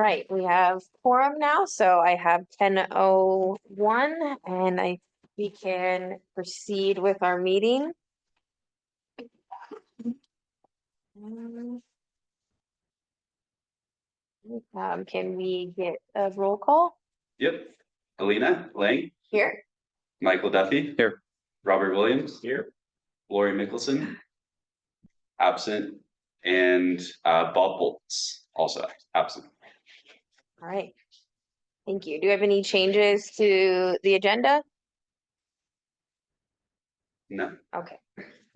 right, we have quorum now, so I have 10:01 and we can proceed with our meeting. Can we get a roll call Yep. Alina Lang, here? Michael Duffy. Here. Robert Williams. Here. Lori Mickelson. Absent. And Bob Bolts also absent. All right. Thank you. Do you have any changes to the agenda? No. Okay.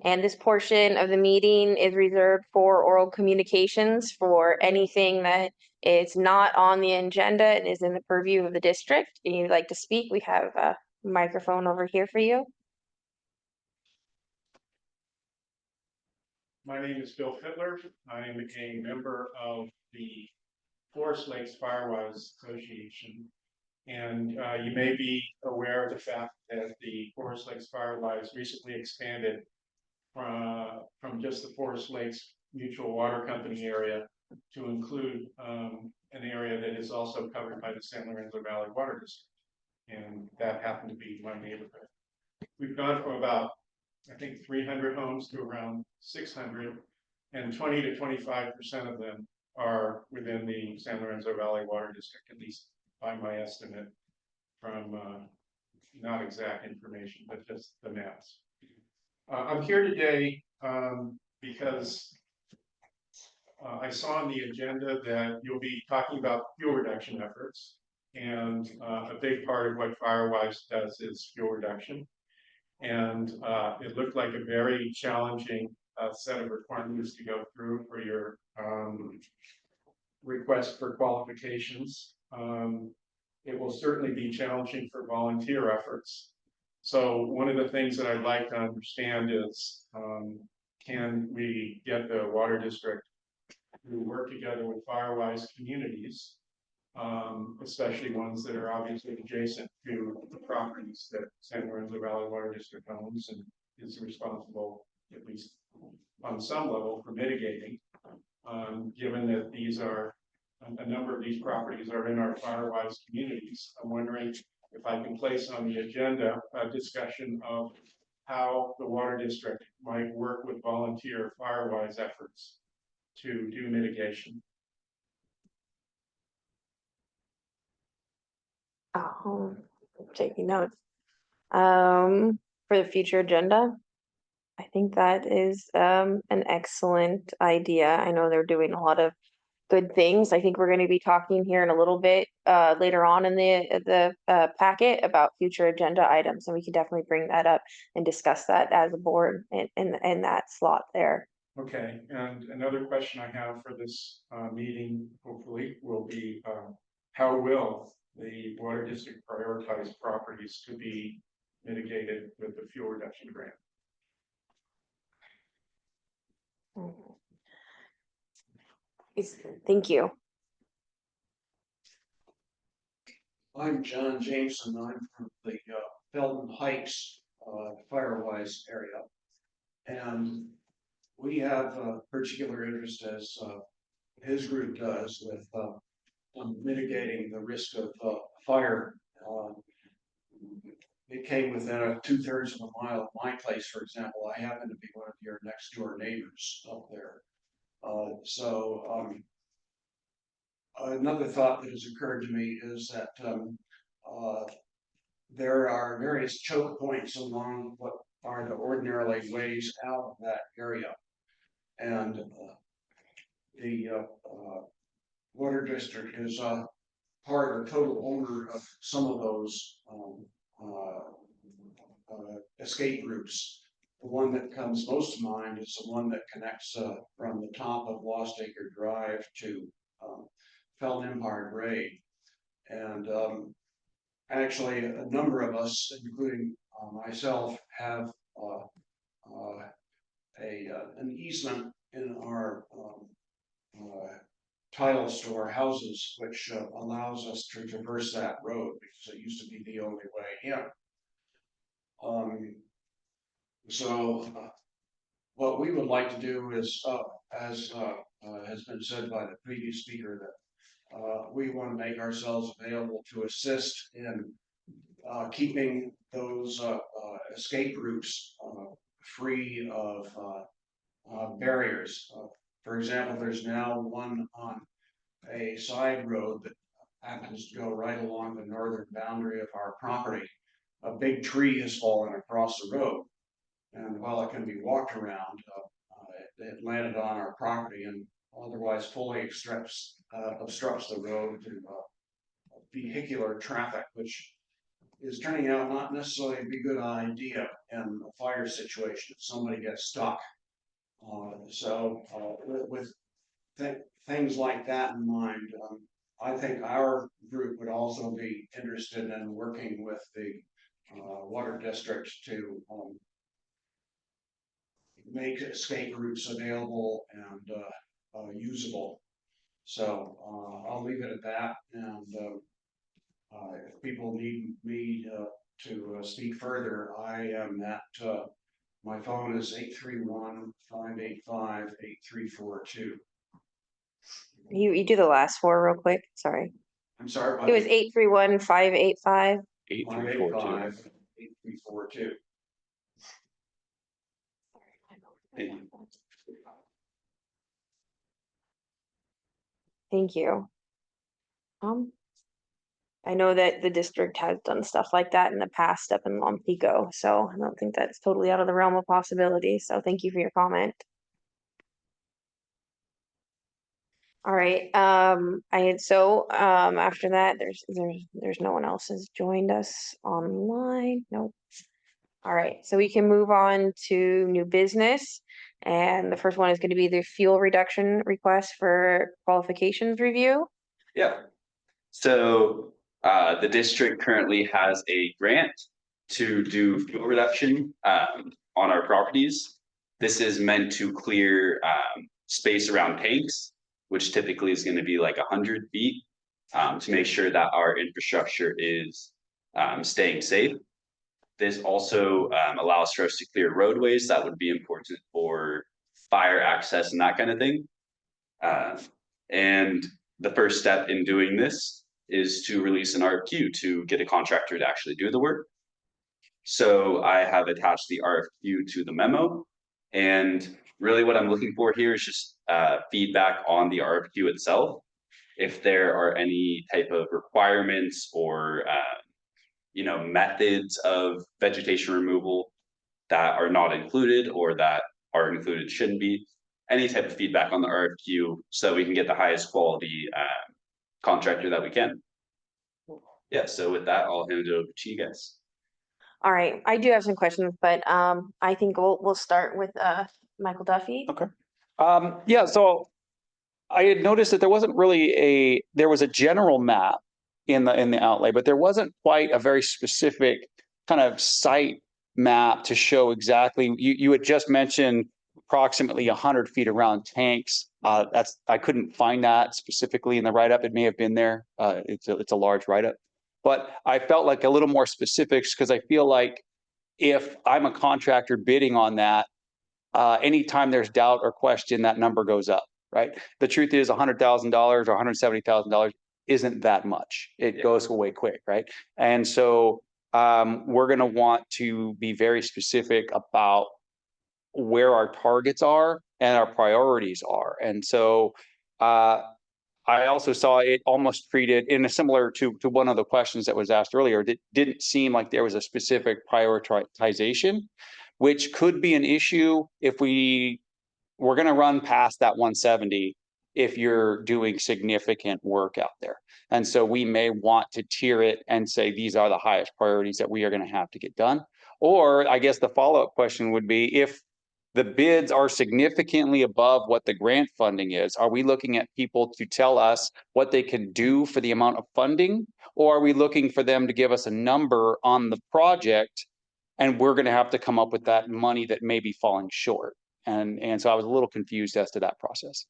And this portion of the meeting is reserved for oral communications for anything that is not on the agenda and is in the purview of the district. If you'd like to speak, we have a microphone over here for you. My name is Bill Fittler. I'm a member of the Forest Lakes Firewise Association. And you may be aware of the fact that the Forest Lakes Firewise recently expanded from just the Forest Lakes Mutual Water Company area to include an area that is also covered by the San Lorenzo Valley Water District. And that happened to be my neighborhood. We've gone from about, I think, 300 homes to around 600, and 20 to 25% of them are within the San Lorenzo Valley Water District, at least by my estimate from not exact information, but just the maps. I'm here today because I saw on the agenda that you'll be talking about fuel reduction efforts, and a big part of what Firewise does is fuel reduction. And it looked like a very challenging set of requirements to go through for your request for qualifications. It will certainly be challenging for volunteer efforts. So one of the things that I'd like to understand is, can we get the water district to work together with Firewise communities, especially ones that are obviously adjacent to the properties that San Lorenzo Valley Water District owns and is responsible, at least on some level, for mitigating, given that these are, a number of these properties are in our Firewise communities. I'm wondering if I can place on the agenda a discussion of how the water district might work with volunteer Firewise efforts to do mitigation. Oh, taking notes. For the future agenda, I think that is an excellent idea. I know they're doing a lot of good things. I think we're going to be talking here in a little bit later on in the packet about future agenda items, and we can definitely bring that up and discuss that as a board in that slot there. Okay, and another question I have for this meeting, hopefully, will be how will the water district prioritize properties to be mitigated with the fuel reduction grant? Thank you. I'm John Jameson. I'm from the Felton Heights Firewise area, and we have a particular interest, as his group does, with mitigating the risk of fire. It came within 2/3 of a mile of my place, for example. I happen to be one of your next door neighbors up there. Another thought that has occurred to me is that there are various choke points along what are the ordinarily ways out of that area. And the water district is part of the total owner of some of those escape routes. The one that comes most to mind is the one that connects from the top of Lost Acre Drive to Felton Empire Grade. And actually, a number of us, including myself, have an easement in our tile store houses, which allows us to traverse that road because it used to be the only way in. What we would like to do is, as has been said by the previous speaker, that we want to make ourselves available to assist in keeping those escape routes free of barriers. For example, there's now one on a side road that happens to go right along the northern boundary of our property. A big tree has fallen across the road, and while it can be walked around, it landed on our property and otherwise fully obstructs the road to vehicular traffic, which is turning out not necessarily to be a good idea in a fire situation if somebody gets stuck. With things like that in mind, I think our group would also be interested in working with the water district to make escape routes available and usable. So I'll leave it at that. And if people need me to speak further, I am at my phone is 831-585-8342. You do the last four real quick, sorry. I'm sorry. It was 831-585. 585-8342. Thank you. I know that the district has done stuff like that in the past up in Lompico, so I don't think that's totally out of the realm of possibility. So thank you for your comment. All right, after that, there's no one else has joined us online. Nope. All right, so we can move on to new business. And the first one is going to be the fuel reduction request for qualifications review. Yeah. So the district currently has a grant to do fuel reduction on our properties. This is meant to clear space around tanks, which typically is going to be like 100 feet, to make sure that our infrastructure is staying safe. This also allows for us to clear roadways that would be important for fire access and that kind of thing. And the first step in doing this is to release an RFQ to get a contractor to actually do the work. So I have attached the RFQ to the memo, and really what I'm looking for here is just feedback on the RFQ itself. If there are any type of requirements or methods of vegetation removal that are not included or that are included shouldn't be, any type of feedback on the RFQ so we can get the highest quality contractor that we can. Yeah, so with that, I'll hand it over to you guys. All right, I do have some questions, but I think we'll start with Michael Duffy. Okay. Yeah, so I had noticed that there wasn't really there was a general map in the outlay, but there wasn't quite a very specific kind of site map to show exactly. You had just mentioned approximately 100 feet around tanks. I couldn't find that specifically in the write-up. It may have been there. It's a large write-up, but I felt like a little more specifics because I feel like if I'm a contractor bidding on that, anytime there's doubt or question, that number goes up, right? The truth is $100,000 or $170,000 isn't that much. It goes away quick, right? And so we're going to want to be very specific about where our targets are and our priorities are. And so I also saw it almost treated in a similar to one of the questions that was asked earlier. It didn't seem like there was a specific prioritization, which could be an issue if we're going to run past that 170 if you're doing significant work out there. And so we may want to tier it and say these are the highest priorities that we are going to have to get done. Or I guess the follow-up question would be, if the bids are significantly above what the grant funding is, are we looking at people to tell us what they can do for the amount of funding? Or are we looking for them to give us a number on the project and we're going to have to come up with that money that may be falling short? And so I was a little confused as to that process.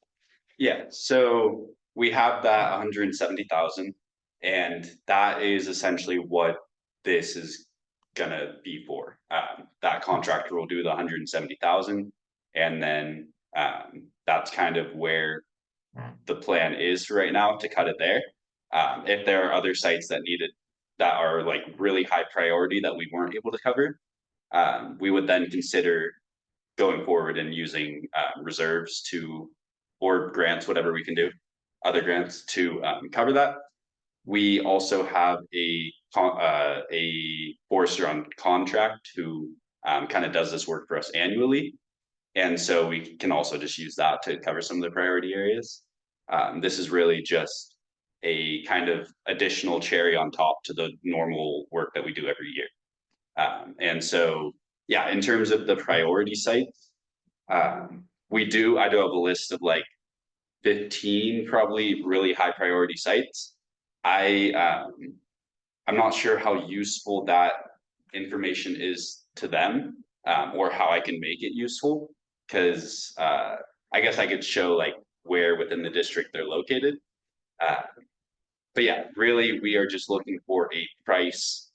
Yeah, so we have that 170,000, and that is essentially what this is gonna be for. That contractor will do the 170,000, and then that's kind of where the plan is right now, to cut it there. If there are other sites that that are like really high priority that we weren't able to cover, we would then consider going forward and using reserves or grants, whatever we can do, other grants to cover that. We also have a forester on contract who kind of does this work for us annually. And so we can also just use that to cover some of the priority areas. This is really just a kind of additional cherry on top to the normal work that we do every year. And so, yeah, in terms of the priority sites, I do have a list of like 15 probably really high priority sites. I'm not sure how useful that information is to them, or how I can make it useful, because I guess I could show like where within the district they're located. But yeah, really, we are just looking for a price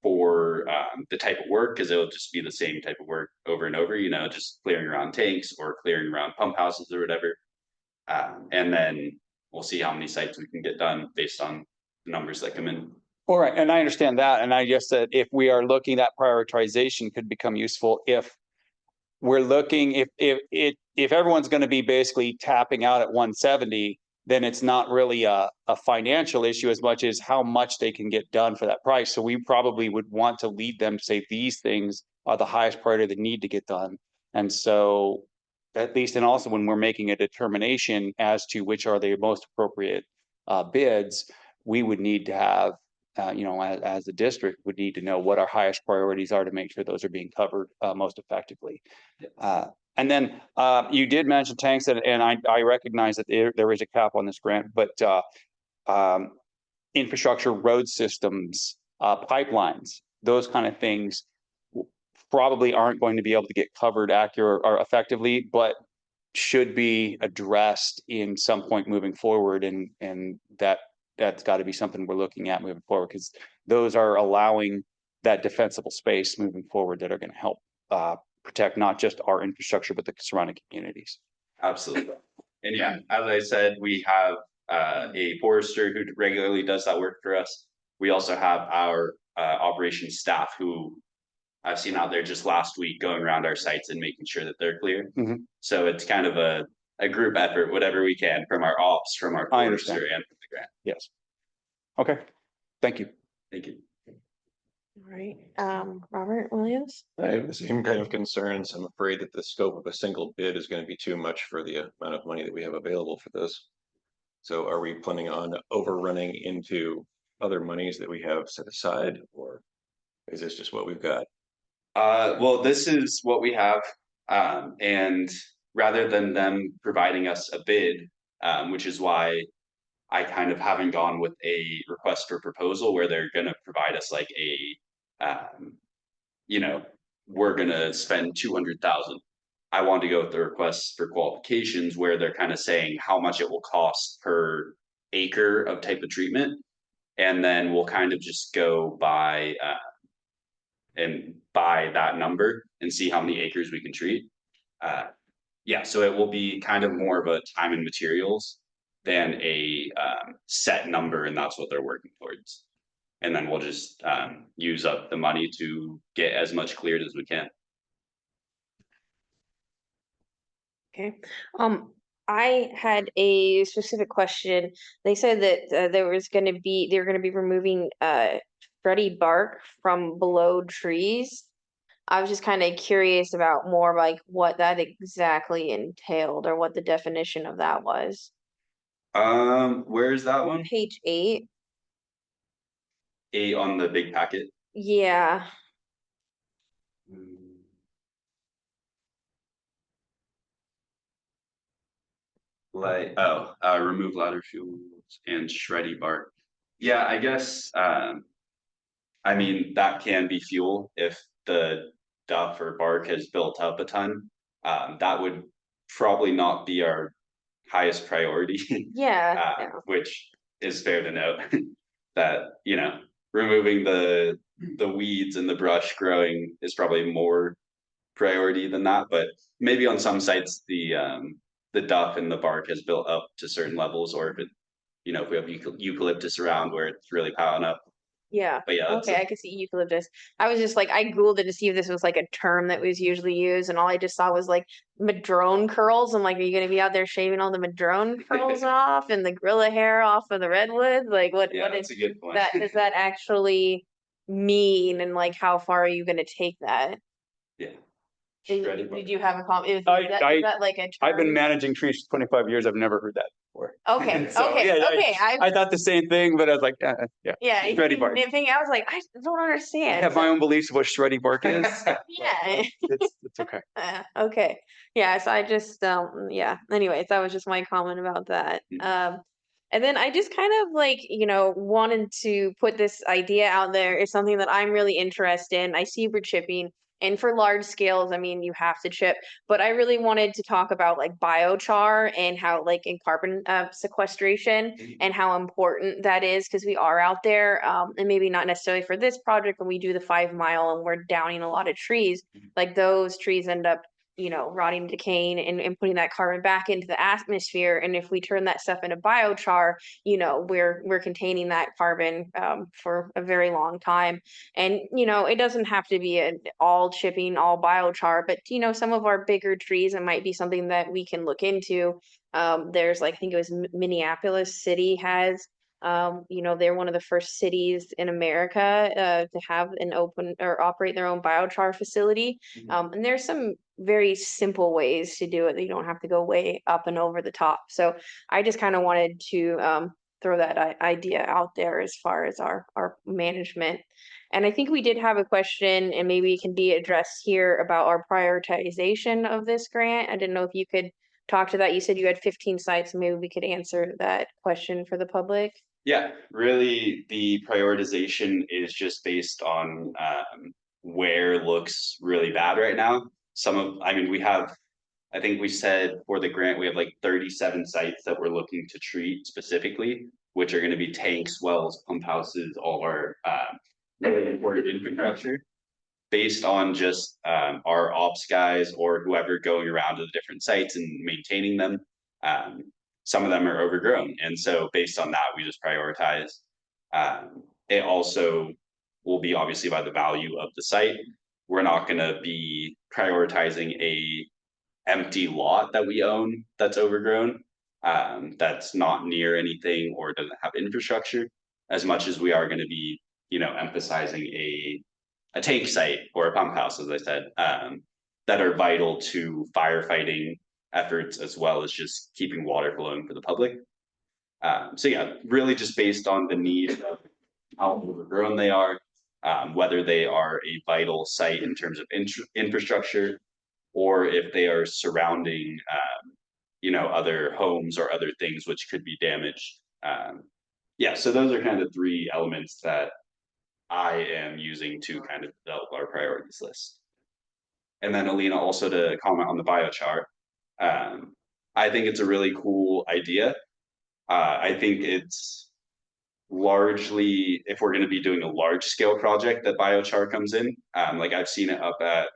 for the type of work, because it'll just be the same type of work over and over, just clearing around tanks or clearing around pump houses or whatever. And then we'll see how many sites we can get done based on the numbers that come in. All right, and I understand that, and I just said if we are looking at prioritization could become useful if we're looking, if everyone's going to be basically tapping out at 170, then it's not really a financial issue as much as how much they can get done for that price. So we probably would want to lead them to say these things are the highest priority that need to get done. And so at least, and also when we're making a determination as to which are the most appropriate bids, we would need to have, as a district would need to know what our highest priorities are to make sure those are being covered most effectively. And then you did mention tanks, and I recognize that there is a cap on this grant, but infrastructure, road systems, pipelines, those kind of things probably aren't going to be able to get covered accurate or effectively, but should be addressed in some point moving forward, and that's got to be something we're looking at moving forward, because those are allowing that defensible space moving forward that are going to help protect not just our infrastructure, but the surrounding communities. Absolutely. And yeah, as I said, we have a forester who regularly does that work for us. We also have our operations staff who I've seen out there just last week going around our sites and making sure that they're clear. Mhm. So it's kind of a group effort, whatever we can, from our ops, from our I forester, understand. and from the grant. Yes. Okay, thank you. Thank you. All right, Robert Williams? I have the same kind of concerns. I'm afraid that the scope of a single bid is going to be too much for the amount of money that we have available for this. So are we planning on overrunning into other monies that we have set aside, or is this just what we've got? Well, this is what we have. And rather than them providing us a bid, which is why I kind of haven't gone with a request for proposal where they're going to provide us like we're going to spend 200,000. I want to go with the requests for qualifications where they're kind of saying how much it will cost per acre of type of treatment. And then we'll kind of just go by that number and see how many acres we can treat. Yeah, so it will be kind of more of a time and materials than a set number, and that's what they're working towards. And then we'll just use up the money to get as much cleared as we can. Okay, I had a specific question. They said that they're gonna be removing Freddy bark from below trees. I was just kind of curious about more like what that exactly entailed or what the definition of that was. Where is that one? Page 8. A on the big packet. Yeah. Like, remove ladder fuels and shreddy bark. Yeah, I guess, I mean, that can be fuel if the duff or bark has built up a ton. That would probably not be our highest priority, Yeah. which is fair to note that, removing the weeds and the brush growing is probably more priority than that. But maybe on some sites, the duff and the bark has built up to certain levels, or if it you know, if we have eucalyptus around where it's really piling up. Yeah. But yeah, that's Okay, I could see eucalyptus. I was just like, I Googled it to see if this was like a term that was usually used, and all I just saw was like madrone curls. I'm like, are you gonna be out there shaving all the madrone curls off and the gorilla hair off of the redwood? Like, yeah, what that's is a good point. that? Does that actually mean? And like, how far are you gonna take that? Yeah. Did, Shredded did bark. you have a comment? Is, I- is that, I- is that like a I've been term? managing trees for 25 years. I've never heard that before. Okay, So, okay, yeah, okay. I thought the same thing, but I was like, yeah. Yeah, Shreddy bark. the thing I was like, I don't I understand. have my own beliefs of what shreddy bark is. Yeah. It's okay. Okay. Yeah, so I just yeah. Anyways, that was just my comment about that. And then I just kind of like, wanted to put this idea out there is something that I'm really interested in. I see we're chipping, and for large scales, I mean, you have to chip, but I really wanted to talk about like biochar and how like in carbon sequestration and how important that is because we are out there, and maybe not necessarily for this project when we do the 5 mile and we're downing a lot of trees, like those trees end up rotting, decaying, and putting that carbon back into the atmosphere. And if we turn that stuff into biochar, we're containing that carbon for a very long time. And it doesn't have to be an all chipping, all biochar, but some of our bigger trees, it might be something that we can look into. There's like I think it was Minneapolis City has. They're one of the first cities in America to have an open or operate their own biochar facility. And there's some very simple ways to do it that you don't have to go way up and over the top. So I just kind of wanted to throw that idea out there as far as our management. And I think we did have a question, and maybe it can be addressed here about our prioritization of this grant. I didn't know if you could talk to that. You said you had 15 sites. Maybe we could answer that question for the public. Yeah, really, the prioritization is just based on where looks really bad right now. I mean, I think we said for the grant, we have like 37 sites that we're looking to treat specifically, which are going to be tanks, wells, pump houses, all our really important infrastructure. Based on just our ops guys or whoever going around to the different sites and maintaining them. Some of them are overgrown. And so based on that, we just prioritize. It also will be obviously by the value of the site. We're not going to be prioritizing a empty lot that we own that's overgrown, that's not near anything or doesn't have infrastructure, as much as we are going to be, emphasizing a tank site or a pump house, as I said, that are vital to firefighting efforts as well as just keeping water flowing for the public. So yeah, really just based on the need of how overgrown they are, whether they are a vital site in terms of infrastructure, or if they are surrounding, other homes or other things which could be damaged. Yeah, so those are kind of three elements that I am using to kind of develop our priorities list. And then Alina, also to comment on the biochar. I think it's a really cool idea. I think it's largely, if we're going to be doing a large scale project, that biochar comes in. Like I've seen it up at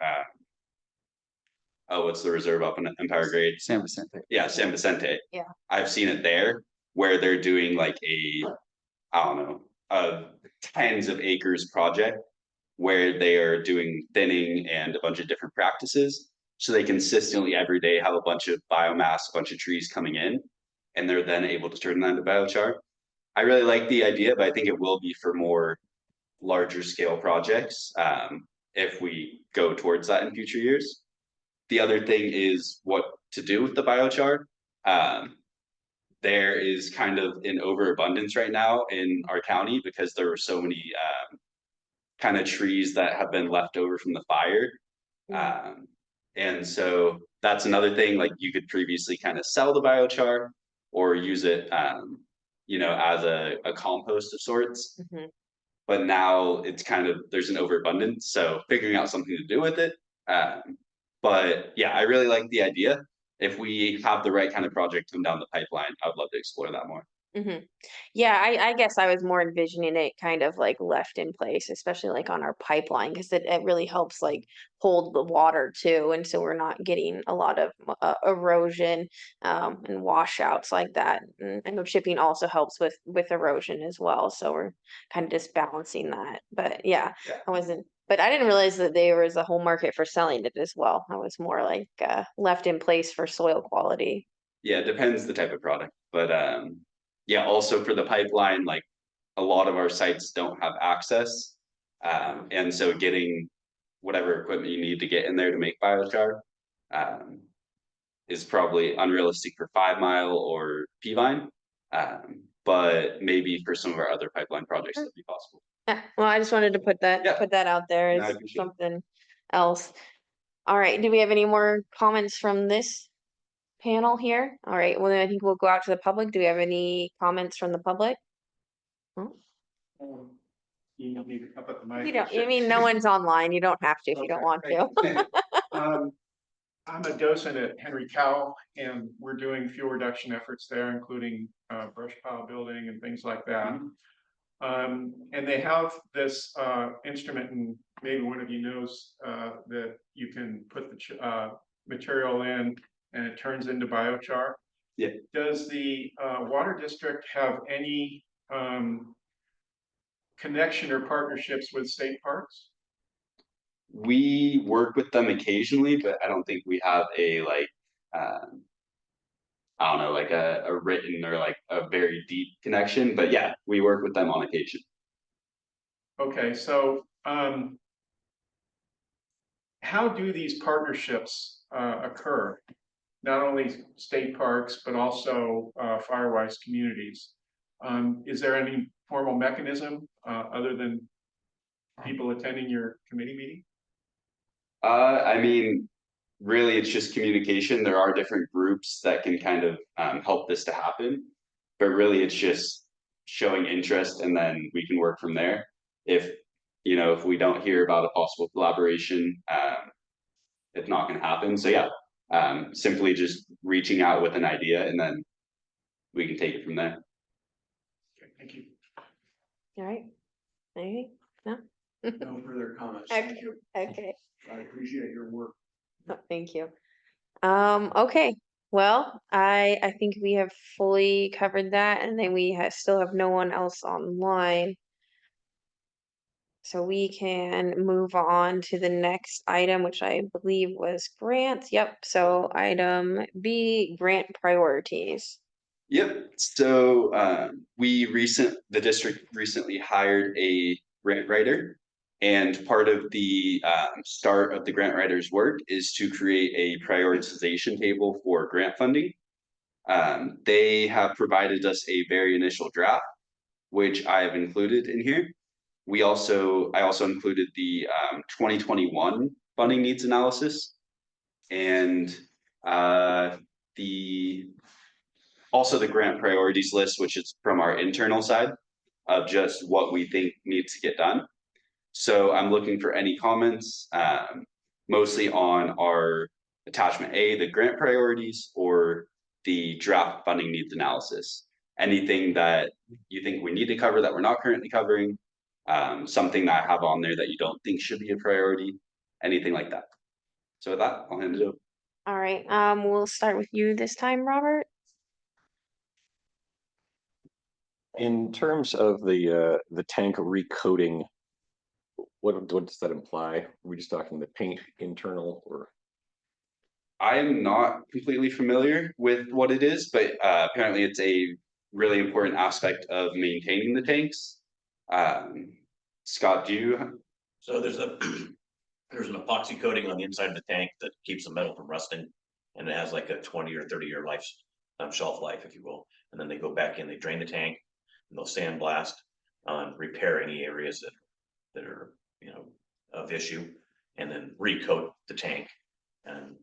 what's the reserve up in Empire Grade? San Vicente. Yeah, San Vicente. Yeah. I've seen it there where they're doing like I don't know, a tens of acres project where they are doing thinning and a bunch of different practices. So they consistently every day have a bunch of biomass, a bunch of trees coming in, and they're then able to turn that into biochar. I really like the idea, but I think it will be for more larger scale projects if we go towards that in future years. The other thing is what to do with the biochar. There is kind of an overabundance right now in our county because there were so many kind of trees that have been left over from the fire. And so that's another thing, like you could previously kind of sell the biochar or use it, as a compost of sorts. But now it's kind of, there's an overabundance. So figuring out something to do with it. But yeah, I really like the idea. If we have the right kind of project come down the pipeline, I would love to explore that more. Yeah, I guess I was more envisioning it kind of like left in place, especially like on our pipeline, because it really helps like hold the water too, and so we're not getting a lot of erosion and washouts like that. And I know chipping also helps with erosion as well, so we're kind of just balancing that. But yeah, Yeah. I wasn't. But I didn't realize that there was a whole market for selling it as well. I was more like left in place for soil quality. Yeah, it depends the type of product, but yeah, also for the pipeline, like a lot of our sites don't have access. And so getting whatever equipment you need to get in there to make biochar um is probably unrealistic for 5 Mile or Peavine. But maybe for some of our other pipeline projects that'd be possible. Yeah, well, I just wanted to put that Yeah. put that out there No, I as appreciate it. something else. All right, do we have any more comments from this panel here? All right, well, then I think we'll go out to the public. Do we have any comments from the public? Oh, You need to come up with the mic. you don't, I mean, no one's online. You don't have to if you don't want Okay, to. I'm a docent at Henry Cowell, and we're doing fuel reduction efforts there, including brush pile building and things like that. And they have this instrument, and maybe one of you knows that you can put the material in and it turns into biochar. Yeah. Does the water district have any connection or partnerships with state parks? We work with them occasionally, but I don't think we have a like I don't know, like a written or like a very deep connection. But yeah, we work with them on occasion. Okay, so how do these partnerships occur? Not only state parks, but also Firewise communities. Is there any formal mechanism other than people attending your committee meeting? I mean, really, it's just communication. There are different groups that can kind of help this to happen, but really, it's just showing interest, and then we can work from there. If if we don't hear about a possible collaboration, it's not going to happen. So yeah, simply just reaching out with an idea, and then we can take it from there. Okay, thank you. All right, maybe, no? No further comments. Okay, Thank you. okay. I appreciate your work. Thank you. Okay, well, I think we have fully covered that, and then we still have no one else online. So we can move on to the next item, which I believe was grants. Yep, so item B, grant priorities. Yep. So the district recently hired a grant writer, and part of the start of the grant writer's work is to create a prioritization table for grant funding. They have provided us a very initial draft, which I have included in here. I also included the 2021 funding needs analysis, and the also the grant priorities list, which is from our internal side of just what we think needs to get done. So I'm looking for any comments, mostly on our attachment A, the grant priorities, or the draft funding needs analysis. Anything that you think we need to cover that we're not currently covering, something that I have on there that you don't think should be a priority, anything like that. So with that, I'll hand it over. All right, we'll start with you this time, Robert. In terms of the tank recoating, what does that imply? Are we just talking the paint internal or? I am not completely familiar with what it is, but apparently it's a really important aspect of maintaining the tanks. Scott, do you? So there's there's an epoxy coating on the inside of the tank that keeps the metal from rusting, and it has like a 20 or 30-year life, shelf life, if you will. And then they go back in, they drain the tank, and they'll sandblast, repair any areas that are of issue, and then recoat the tank and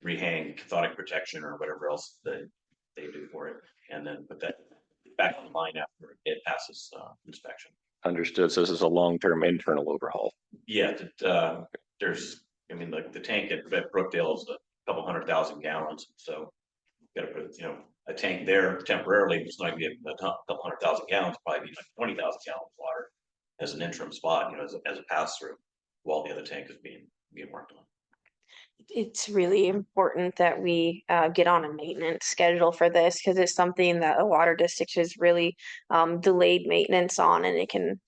rehang cathodic protection or whatever else that they do for it, and then put that back online after it passes inspection. Understood. So this is a long-term internal overhaul. Yeah, there's, I mean, like the tank at Brookdale is a couple 100,000 gallons, so got to put, a tank there temporarily, it's not gonna be a couple 100,000 gallons, probably be like 20,000 gallons of water as an interim spot, you know, as a pass through while the other tank is being worked on. It's really important that we get on a maintenance schedule for this because it's something that a water district has really delayed maintenance on, and it can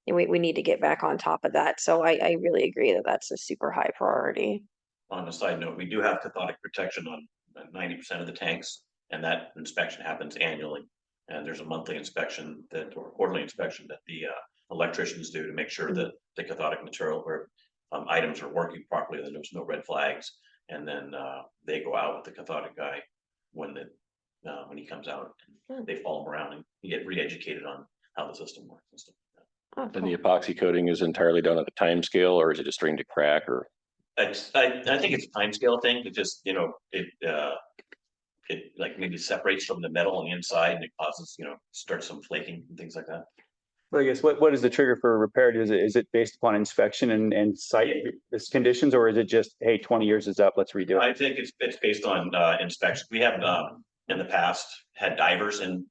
we need to get back on top of that. So I really agree that that's a super high priority. On a side note, we do have cathodic protection on 90% of the tanks, and that inspection happens annually. And there's a monthly inspection or quarterly inspection that the electricians do to make sure that the cathodic material or items are working properly, that there's no red flags. And then they go out with the cathodic guy when he comes out. They follow him around and get re-educated on how the system works and stuff like that. Oh, And the cool. epoxy coating is entirely done at the time scale, or is it just starting to crack, or? I think it's a time scale thing. It just, you know, it like maybe separates from the metal on the inside and it causes, you know, starts some flaking and things like that. Well, I guess what is the trigger for repair? Is it based upon inspection and site conditions, or is it just, hey, 20 years is up, let's redo it? I think it's based on inspection. We have in the past had divers in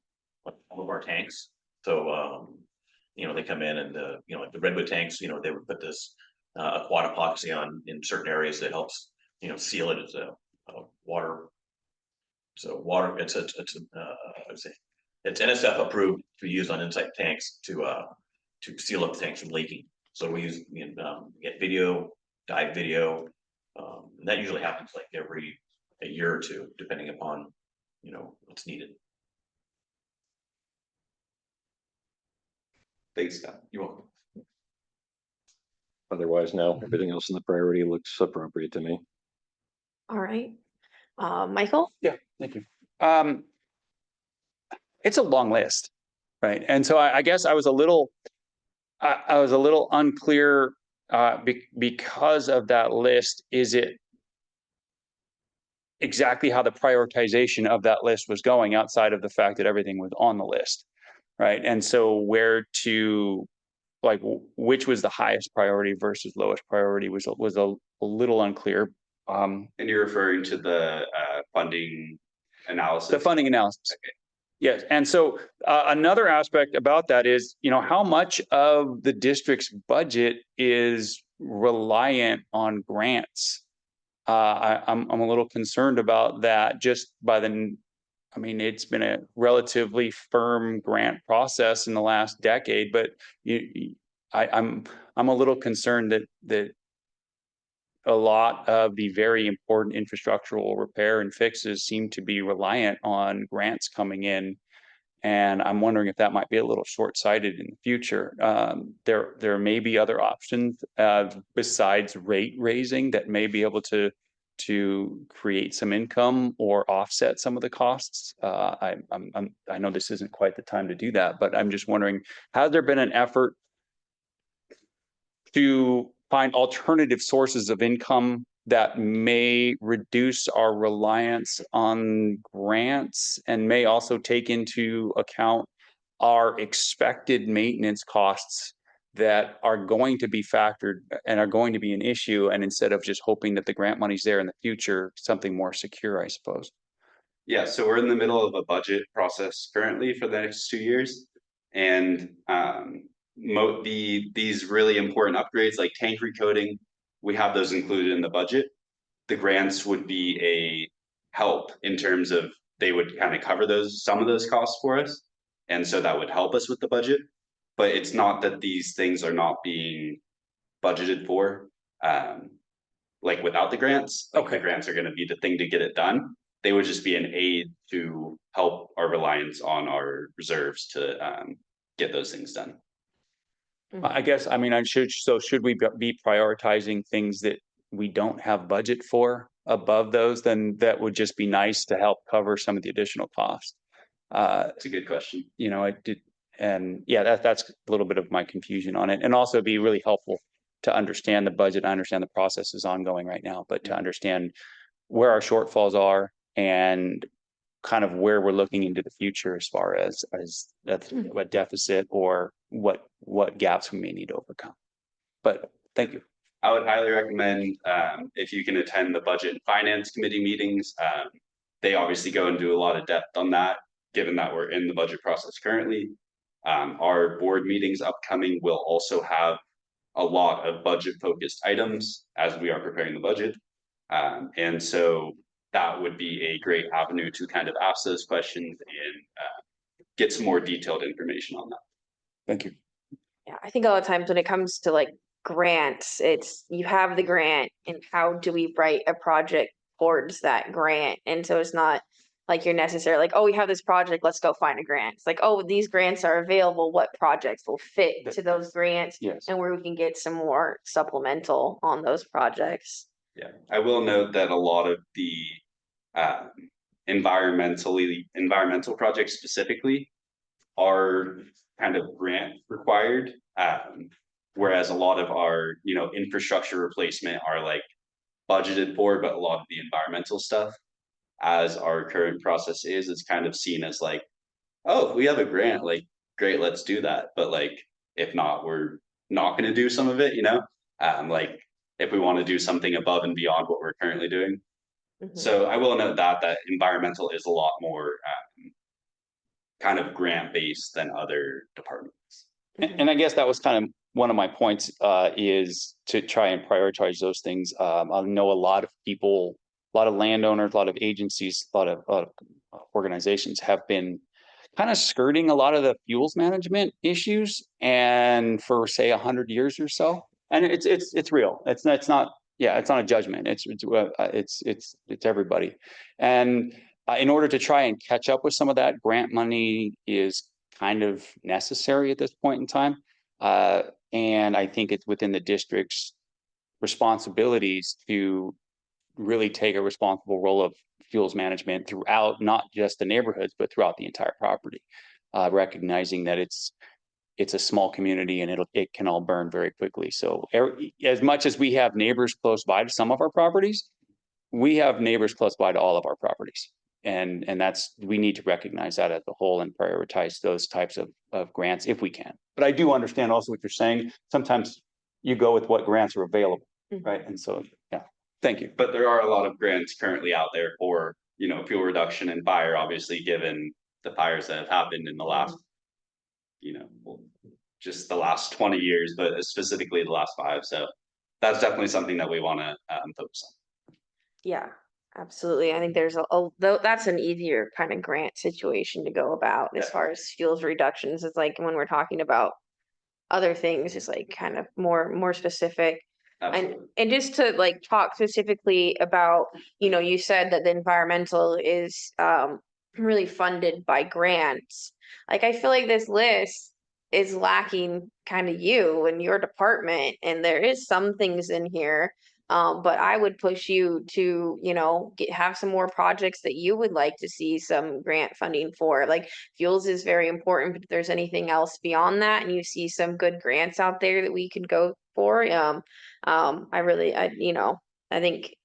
all of our tanks. So you know, they come in and you know, like the redwood tanks, you know, they would put this quad epoxy on in certain areas that helps, you know, seal it as a water. So water, it's I would say it's NSF approved to use on inside tanks to seal up tanks from leaking. So we use get video, dive video. And that usually happens like every a year or two, depending upon, you know, what's needed. Thanks, Scott. You're welcome. Otherwise, no, everything else in the priority looks appropriate to me. All right. Michael? Yeah, thank you. It's a long list, right? And so I guess I was a little unclear because of that list. Is it exactly how the prioritization of that list was going outside of the fact that everything was on the list, right? And so where to, like, which was the highest priority versus lowest priority was a little unclear. And you're referring to the funding analysis? The funding analysis. Okay. Yes, and so another aspect about that is, you know, how much of the district's budget is reliant on grants? I'm a little concerned about that just by I mean, it's been a relatively firm grant process in the last decade, but I'm a little concerned that a lot of the very important infrastructural repair and fixes seem to be reliant on grants coming in. And I'm wondering if that might be a little short-sighted in the future. There may be other options besides rate raising that may be able to create some income or offset some of the costs. I know this isn't quite the time to do that, but I'm just wondering, has there been an effort to find alternative sources of income that may reduce our reliance on grants and may also take into account our expected maintenance costs that are going to be factored and are going to be an issue, and instead of just hoping that the grant money's there in the future, something more secure, I suppose. Yeah, so we're in the middle of a budget process currently for the next 2 years. And these really important upgrades like tank recoating, we have those included in the budget. The grants would be a help in terms of they would kind of cover some of those costs for us. And so that would help us with the budget. But it's not that these things are not being budgeted for, like without the grants. Like the grants are going to be the thing to get it done. They would just be an aid to help our reliance on our reserves to get those things done. I guess, I mean, should we be prioritizing things that we don't have budget for above those? Then that would just be nice to help cover some of the additional costs. That's a good question. You know, I did. And yeah, that's a little bit of my confusion on it, and also be really helpful to understand the budget. I understand the process is ongoing right now, but to understand where our shortfalls are and kind of where we're looking into the future as far as a deficit or what gaps we may need to overcome. But thank you. I would highly recommend if you can attend the budget and finance committee meetings. they obviously go and do a lot of depth on that, given that we're in the budget process currently. Our board meetings upcoming will also have a lot of budget focused items as we are preparing the budget. And so that would be a great avenue to kind of ask those questions and get some more detailed information on that. Thank you. Yeah, I think a lot of times when it comes to like grants, it's you have the grant and how do we write a project towards that grant? And so it's not like you're necessarily like, oh, we have this project, let's go find a grant. It's like, oh, these grants are available, what projects will fit to those grants? Yes. And where we can get some more supplemental on those projects. Yeah, I will note that a lot of the environmental projects specifically are kind of grant required. Whereas a lot of our, infrastructure replacement are like budgeted for, but a lot of the environmental stuff, as our current process is, it's kind of seen as like, oh, if we have a grant, like, great, let's do that. But like, if not, we're not gonna do some of it, like if we want to do something above and beyond what we're currently doing. Mhm. So I will note that environmental is a lot more kind of grant based than other departments. And I guess that was kind of one of my points, is to try and prioritize those things. I know a lot of people, a lot of landowners, a lot of agencies, a lot of organizations have been kind of skirting a lot of the fuels management issues, and for say 100 years or so. And it's real. It's not a judgment. It's everybody. And in order to try and catch up with some of that, grant money is kind of necessary at this point in time. And I think it's within the district's responsibilities to really take a responsible role of fuels management throughout, not just the neighborhoods, but throughout the entire property. Recognizing that it's a small community and it can all burn very quickly. So as much as we have neighbors close by to some of our properties, we have neighbors close by to all of our properties. And we need to recognize that as a whole and prioritize those types of grants if we can. But I do understand also what you're saying. Sometimes you go with what grants are available, right? And so, yeah, thank you. But there are a lot of grants currently out there for, fuel reduction and fire, obviously, given the fires that have happened in the last, just the last 20 years, but specifically the last 5. So that's definitely something that we want to focus on. Yeah, absolutely. I think there's that's an easier kind of grant situation to go about as far as fuels reductions. It's like when we're talking about other things, it's like kind of more specific. Absolutely. And just to like talk specifically about, you said that the environmental is really funded by grants. Like I feel like this list is lacking kind of you and your department, and there is some things in here. But I would push you to, have some more projects that you would like to see some grant funding for. Like fuels is very important, but if there's anything else beyond that and you see some good grants out there that we could go for, I think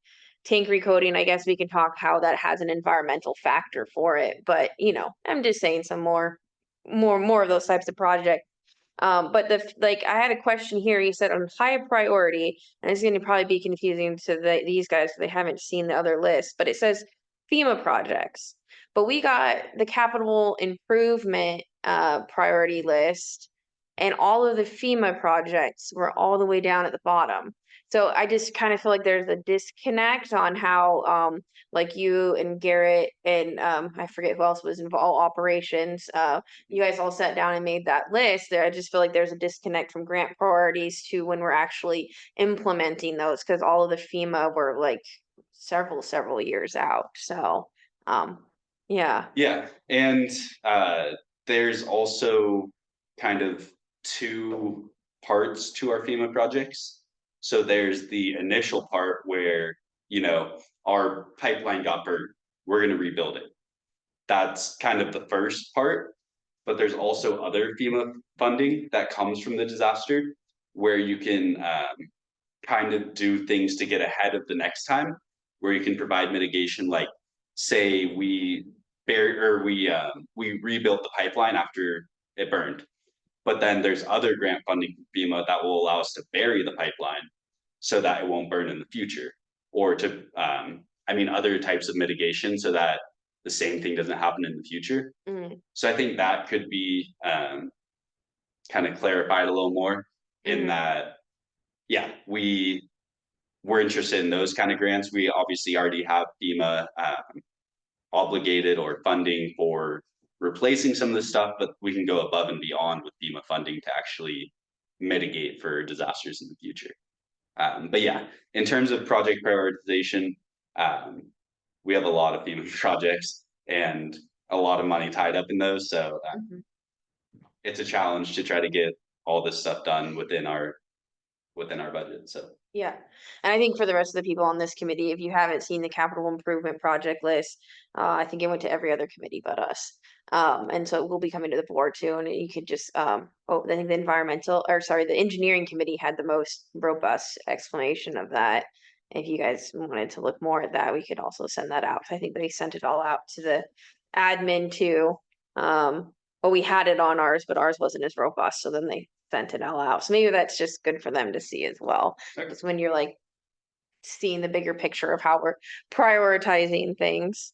tank recoding, I guess we can talk how that has an environmental factor for it. But, I'm just saying some more of those types of projects. But I had a question here. You said on high priority, and it's going to probably be confusing to these guys because they haven't seen the other list, but it says FEMA projects. But we got the capital improvement priority list, and all of the FEMA projects were all the way down at the bottom. So I just kind of feel like there's a disconnect on how like you and Garrett and I forget who else was involved, operations, you guys all sat down and made that list there. I just feel like there's a disconnect from grant priorities to when we're actually implementing those, because all of the FEMA were like several years out. So yeah. Yeah, and there's also kind of 2 parts to our FEMA projects. So there's the initial part where, our pipeline got burnt, we're going to rebuild it. That's kind of the first part, but there's also other FEMA funding that comes from the disaster where you can kind of do things to get ahead of the next time, where you can provide mitigation, like say we rebuilt the pipeline after it burned. But then there's other grant funding from FEMA that will allow us to bury the pipeline so that it won't burn in the future, or to I mean, other types of mitigation so that the same thing doesn't happen in the future. Mm, So I think that could be kind of clarified a little more in Mhm. that, yeah, we're interested in those kind of grants. We obviously already have FEMA obligated or funding for replacing some of this stuff, but we can go above and beyond with FEMA funding to actually mitigate for disasters in the future. But yeah, in terms of project prioritization, we have a lot of FEMA projects and a lot of money tied up in those. So Mhm. it's a challenge to try to get all this stuff done within our budget. So Yeah, and I think for the rest of the people on this committee, if you haven't seen the capital improvement project list, I think it went to every other committee but us. And so it will be coming to the board too, and you could just, oh, I think the the engineering committee had the most robust explanation of that. If you guys wanted to look more at that, we could also send that out. I think they sent it all out to the admin too. Well, we had it on ours, but ours wasn't as robust, so then they sent it all out. So maybe that's just good for them to see as well. Okay. It's when you're like seeing the bigger picture of how we're prioritizing things.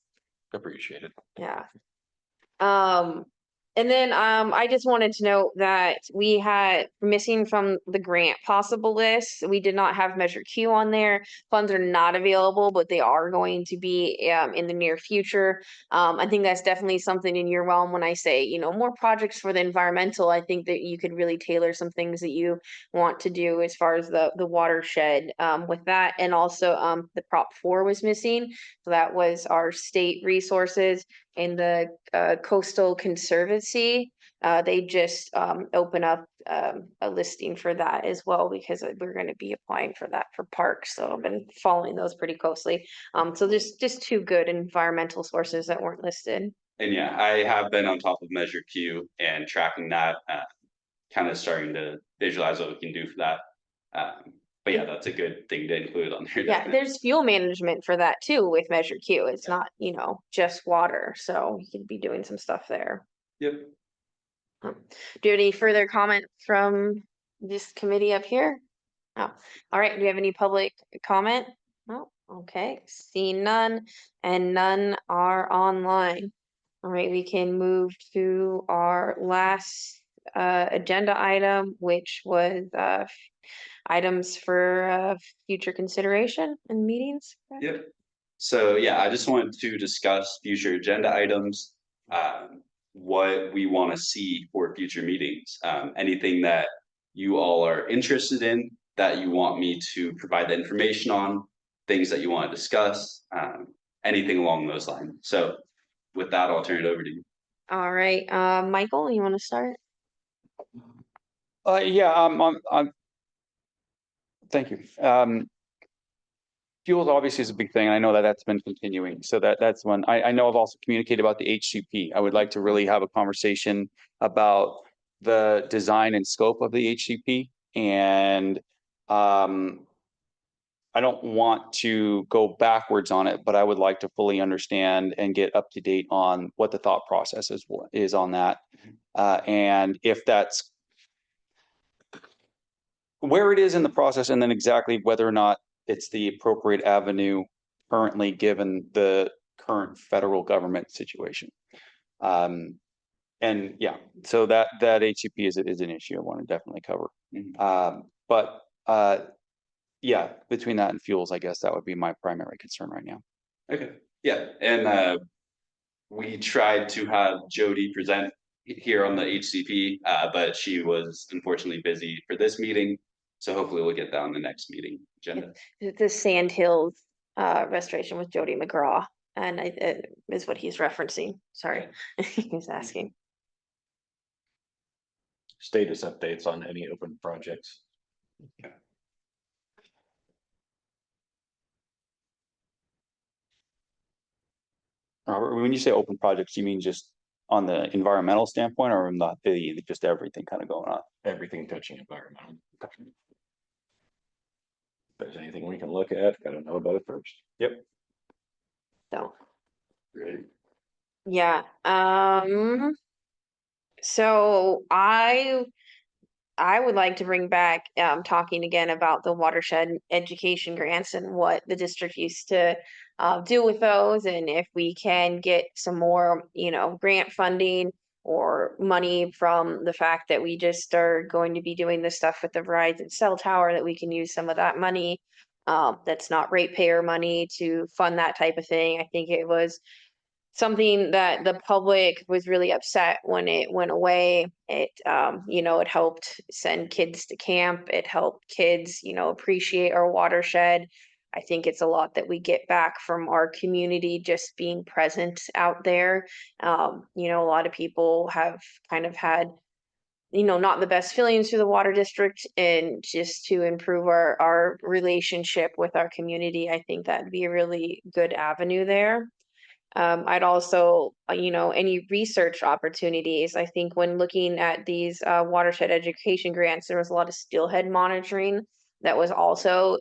Appreciated. Yeah. And then I just wanted to note that we had missing from the grant possible list. We did not have Measure Q on there. Funds are not available, but they are going to be in the near future. I think that's definitely something in your realm when I say, more projects for the environmental. I think that you could really tailor some things that you want to do as far as the watershed with that. And also the Prop 4 was missing. So that was our state resources in the Coastal Conservancy. They just open up a listing for that as well because we're going to be applying for that for parks. So I've been following those pretty closely. So there's just two good environmental sources that weren't listed. and yeah, I have been on top of Measure Q and tracking that, kind of starting to visualize what we can do for that. But yeah, that's a good thing to include on there. Yeah, definitely. there's fuel management for that too with Measure Q. It's Yeah. not, just water. So you could be doing some stuff there. Yep. Do you have any further comment from this committee up here? No. All right, do you have any public comment? No, okay, seeing none, and none are online. All right, we can move to our last agenda item, which was items for future consideration and meetings. correct? Yep. So yeah, I just wanted to discuss future agenda items, what we want to see for future meetings, anything that you all are interested in that you want me to provide the information on, things that you want to discuss, anything along those lines. So with that, I'll turn it over to you. All right, Michael, you want to start? Yeah, thank you. Fuels obviously is a big thing, and I know that that's been continuing. So that's one. I know I've also communicated about the HCP. I would like to really have a conversation about the design and scope of the HCP. And I don't want to go backwards on it, but I would like to fully understand and get up to date on what the thought process is on that. And if that's where it is in the process, and then exactly whether or not it's the appropriate avenue currently given the current federal government situation. And yeah, so that HCP is an issue I want to definitely cover. But yeah, between that and fuels, I guess that would be my primary concern right now. Okay, yeah, and we tried to have Jody present here on the HCP, but she was unfortunately busy for this meeting. So hopefully we'll get that on the next meeting agenda. The Sand Hills restoration with Jody McGraw, and is what he's referencing. Sorry, he's asking. Status updates on any open projects. Robert, when you say open projects, you mean just on the environmental standpoint, or not just everything kind of going on? Everything touching environmental. If there's anything we can look at, gotta know about it first. Yep. So Great. yeah, so I I would like to bring back talking again about the watershed education grants and what the district used to do with those, and if we can get some more, grant funding or money from the fact that we just are going to be doing this stuff with the Verizon cell tower, that we can use some of that money. That's not ratepayer money to fund that type of thing. I think it was something that the public was really upset when it went away. It helped send kids to camp. It helped kids, appreciate our watershed. I think it's a lot that we get back from our community just being present out there. A lot of people have kind of had, not the best feelings through the water district, and just to improve our relationship with our community, I think that'd be a really good avenue there. I'd also, any research opportunities. I think when looking at these watershed education grants, there was a lot of steelhead monitoring that was also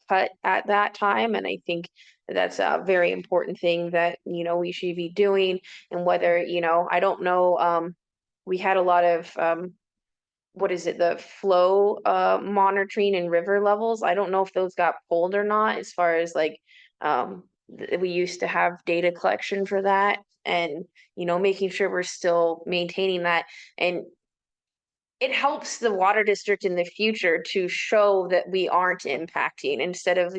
cut at that time. And I think that's a very important thing that, we should be doing. And whether, I don't know, we had a lot of, what is it, the flow monitoring and river levels. I don't know if those got pulled or not, as far as like, we used to have data collection for that, and making sure we're still maintaining that. And it helps the water district in the future to show that we aren't impacting, instead of,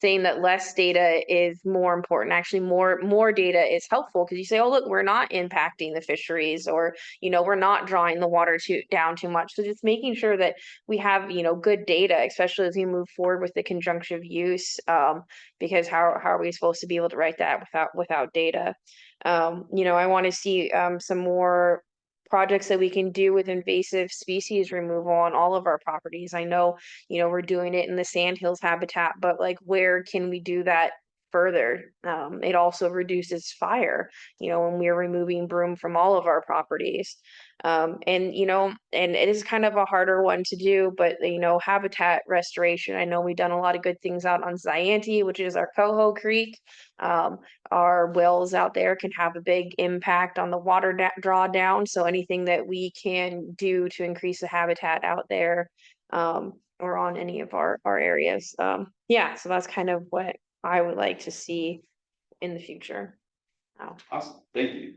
saying that less data is more important. Actually, more data is helpful, because you say, oh, look, we're not impacting the fisheries, or, we're not drawing the water down too much. So just making sure that we have, good data, especially as we move forward with the conjunctive use, because how are we supposed to be able to write that without data? I want to see some more projects that we can do with invasive species removal on all of our properties. I know, we're doing it in the sandhills habitat, but like, where can we do that further? It also reduces fire, when we're removing broom from all of our properties. And it is kind of a harder one to do, but habitat restoration. I know we've done a lot of good things out on Ziante, which is our Coho Creek. Our wells out there can have a big impact on the water drawdown. So anything that we can do to increase the habitat out there, or on any of our areas. Yeah, so that's kind of what I would like to see in the future. Awesome, thank you.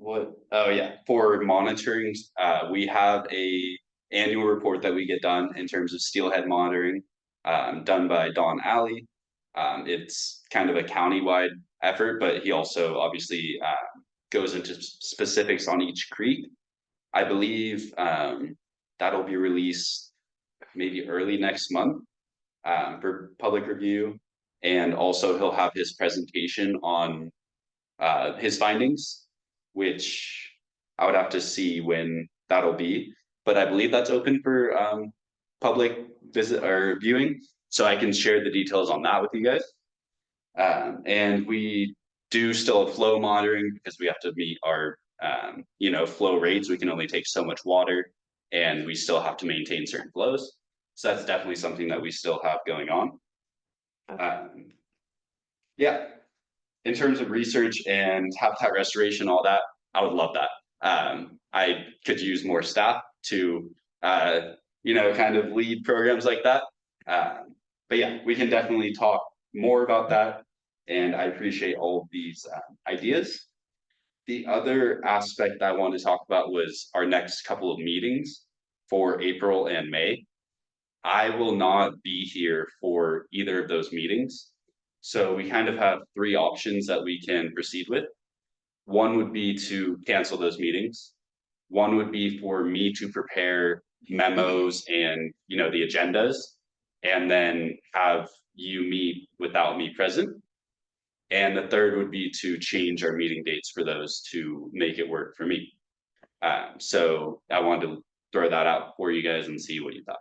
Oh yeah, for monitoring, we have a annual report that we get done in terms of steelhead monitoring, done by Don Alley. It's kind of a county-wide effort, but he also obviously goes into specifics on each creek. I believe that'll be released maybe early next month for public review. And also he'll have his presentation on his findings, which I would have to see when that'll be. But I believe that's open for public visit or viewing. So I can share the details on that with you guys. And we do still have flow monitoring, because we have to meet our flow rates. We can only take so much water, and we still have to maintain certain flows. So that's definitely something that we still have going on. Yeah, in terms of research and habitat restoration, all that, I would love that. I could use more staff to kind of lead programs like that. But yeah, we can definitely talk more about that, and I appreciate all of these ideas. The other aspect I want to talk about was our next couple of meetings for April and May. I will not be here for either of those meetings. So we kind of have three options that we can proceed with. One would be to cancel those meetings. One would be for me to prepare memos and the agendas, and then have you meet without me present. And the third would be to change our meeting dates for those to make it work for me. So I wanted to throw that out for you guys and see what you thought.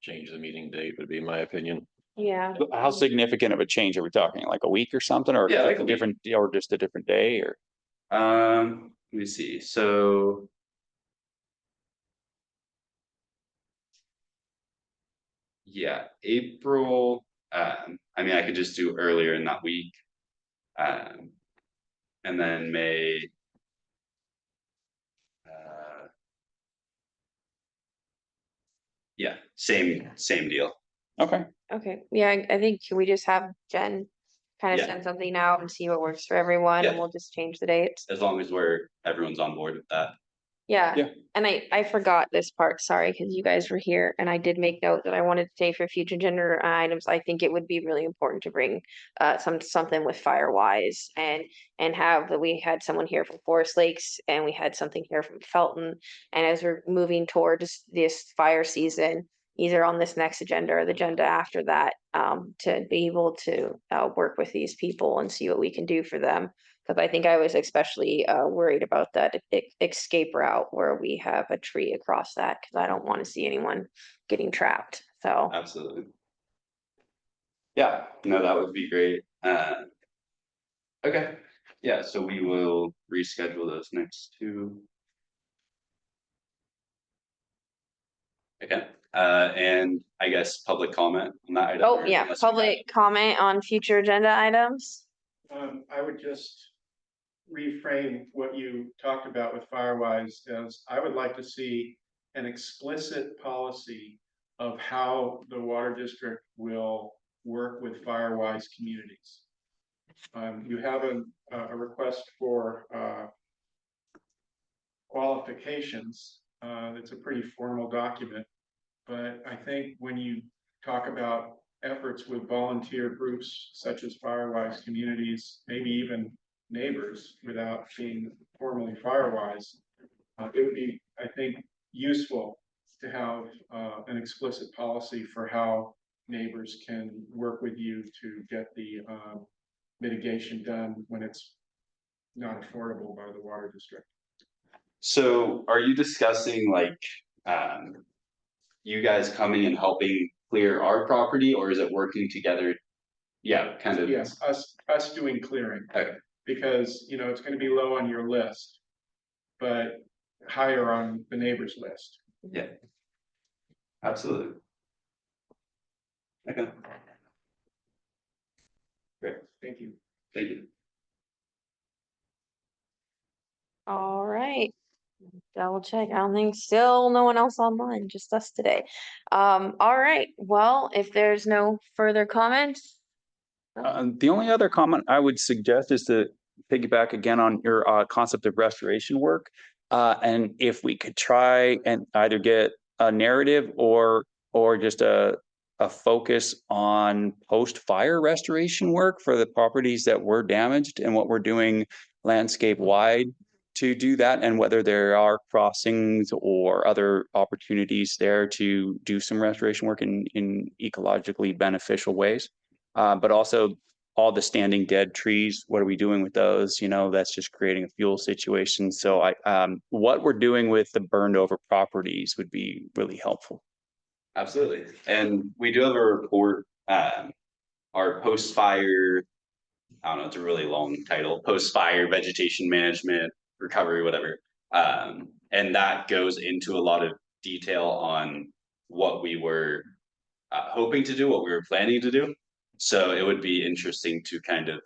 Change the meeting date would be my opinion. Yeah. How significant of a change are we talking? Like a week or something, or Yeah, like just a a week. different, or just a different day, or? Let me see. So yeah, April. I mean, I could just do earlier in that week. And then May. same deal. Okay, Okay, yeah, I think can we just have Jen kind of Yeah. send something out and see what works for everyone, and Yeah. we'll just change the dates. As long as everyone's on board with that. Yeah, Yeah. and I forgot this part, sorry, because you guys were here, and I did make note that I wanted to say for future gender items, I think it would be really important to bring something with Firewise and have that we had someone here from Forest Lakes and we had something here from Felton. And as we're moving towards this fire season, either on this next agenda or the agenda after that, to be able to work with these people and see what we can do for them. Because I think I was especially worried about that escape route where we have a tree across that, because I don't want to see anyone getting trapped. So, Absolutely. Yeah, no, that would be great. Okay, yeah, so we will reschedule those next two. Okay, and I guess public comment on that item. oh or yeah, unless we have- public comment on future agenda items. I would just reframe what you talked about with Firewise as I would like to see an explicit policy of how the water district will work with Firewise communities. You have a request for qualifications. It's a pretty formal document, but I think when you talk about efforts with volunteer groups such as Firewise communities, maybe even neighbors without being formally Firewise, it would be, I think, useful to have an explicit policy for how neighbors can work with you to get the mitigation done when it's not affordable by the water district. So are you discussing like, you guys coming and helping clear our property, or is it working together? Yeah, kind of. Yes, us doing clearing. Okay. Because, you know, it's gonna be low on your list, but higher on the neighbor's list. Yeah. Absolutely. Okay, great, Thank you. thank you. All right. Double check. I don't think still no one else online, just us today. All right. Well, if there's no further comments. the only other comment I would suggest is to piggyback again on your concept of restoration work. And if we could try and either get a narrative or just a focus on post-fire restoration work for the properties that were damaged and what we're doing landscape wide to do that, and whether there are crossings or other opportunities there to do some restoration work in ecologically beneficial ways. But also all the standing dead trees, what are we doing with those? You know, that's just creating a fuel situation. So what we're doing with the burned over properties would be really helpful. Absolutely, and we do have a report, our post-fire, I don't know, it's a really long title, post-fire vegetation management, recovery, whatever. And that goes into a lot of detail on what we were hoping to do, what we were planning to do. So it would be interesting to kind of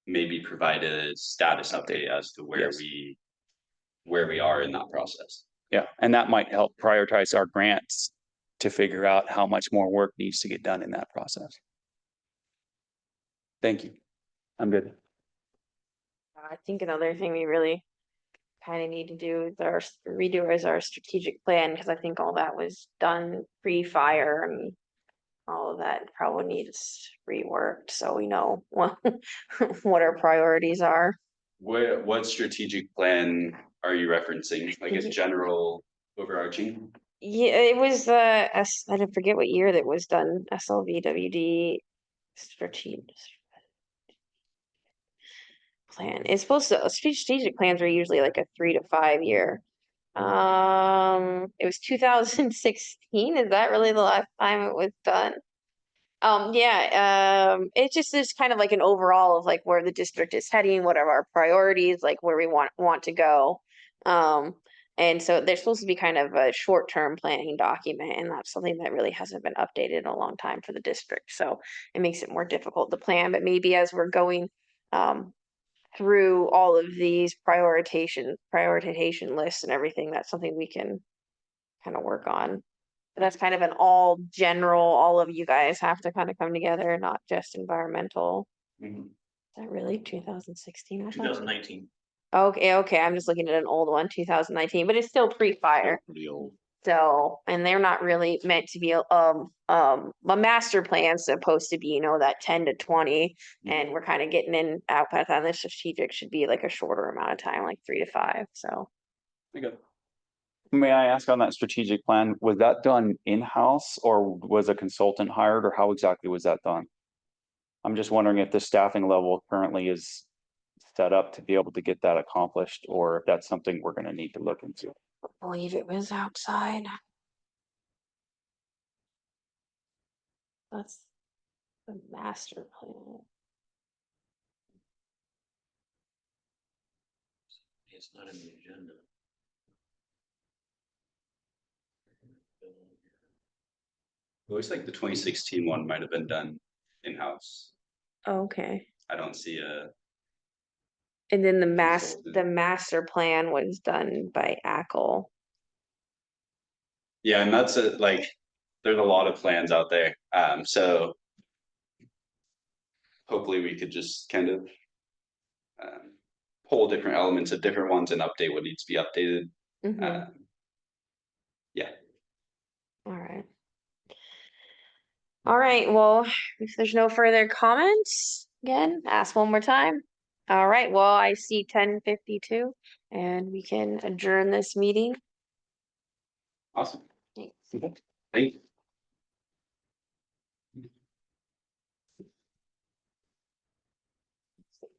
maybe provide a status update as to where Yes. where we are in that process. Yeah, and that might help prioritize our grants to figure out how much more work needs to get done in that process. Thank you. I'm good. I think another thing we really kind of need to do is redo is our strategic plan, because I think all that was done pre-fire and all of that probably needs reworked, so we know what what our priorities are. What strategic plan are you referencing? Like a general overarching? Yeah, it was I don't forget what year that was done, SLVWD strategic plan. It's supposed to, strategic plans are usually like a 3 to 5 year. It was 2016. Is that really the last time it was done? Yeah, it just is kind of like an overall of like where the district is heading, what are our priorities, like where we want to go. And so they're supposed to be kind of a short-term planning document, and that's something that really hasn't been updated in a long time for the district. So it makes it more difficult to plan, but maybe as we're going through all of these prioritization lists and everything, that's something we can kind of work on. That's kind of an all general, all of you guys have to kind of come together, not just environmental. Mhm. Is that really 2016? I thought- 2019. Okay, okay, I'm just looking at an old one, 2019, but it's still pre-fire. Pretty old. So, and they're not really meant to be, a master plan's supposed to be, you know, that 10 to 20. And we're kind of getting in out by the time the strategic should be like a shorter amount of time, like 3 to 5, so. May I ask on that strategic plan, was that done in-house or was a consultant hired or how exactly was that done? I'm just wondering if the staffing level currently is set up to be able to get that accomplished, or if that's something we're gonna need to look into. I believe it was outside. That's the master plan. It's not in the agenda. It looks like the 2016 one might have been done in-house. Okay. I don't see a, And then the Consultant. master plan was done by ACL. yeah, and that's a, like, there's a lot of plans out there, so. Hopefully we could just kind of. Pull different elements of different ones and update what needs to be updated, Mhm. yeah. All right. All right, well, if there's no further comments, again, ask one more time. All right, well, I see 10:52 and we can adjourn this meeting. Awesome. Thanks. Thank you.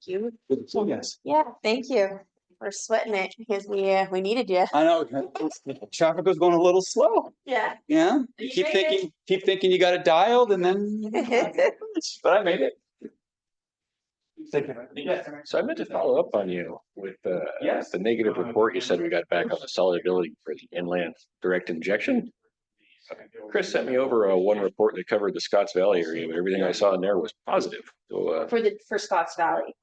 You. So yes, Yeah, thank you for sweating it because we needed you. I know, traffic was going a little slow, Yeah. yeah? You You made it. keep thinking you got it dialed and then, but I made it. So I meant to follow up on you with the negative report you said we got back on the solubility for the inland direct injection. Chris sent me over one report that covered the Scotts Valley area, but everything I saw in there was positive. So For Scotts Valley,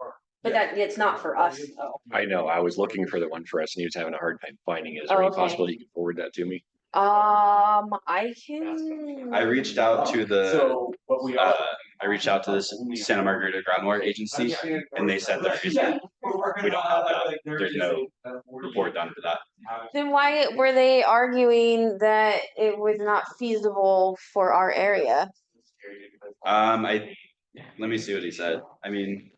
but it's not for us though. I know I was looking for the one for us and he was having a hard time finding it. Is there any Okay. possibility you can forward that to me? I can. I reached out to the, what we I reached out to this Santa Margarita Groundwater Agency, and they said there isn't, we don't have that, there's no report done for that. Then why were they arguing that it was not feasible for our area? Let me see what he said, I mean,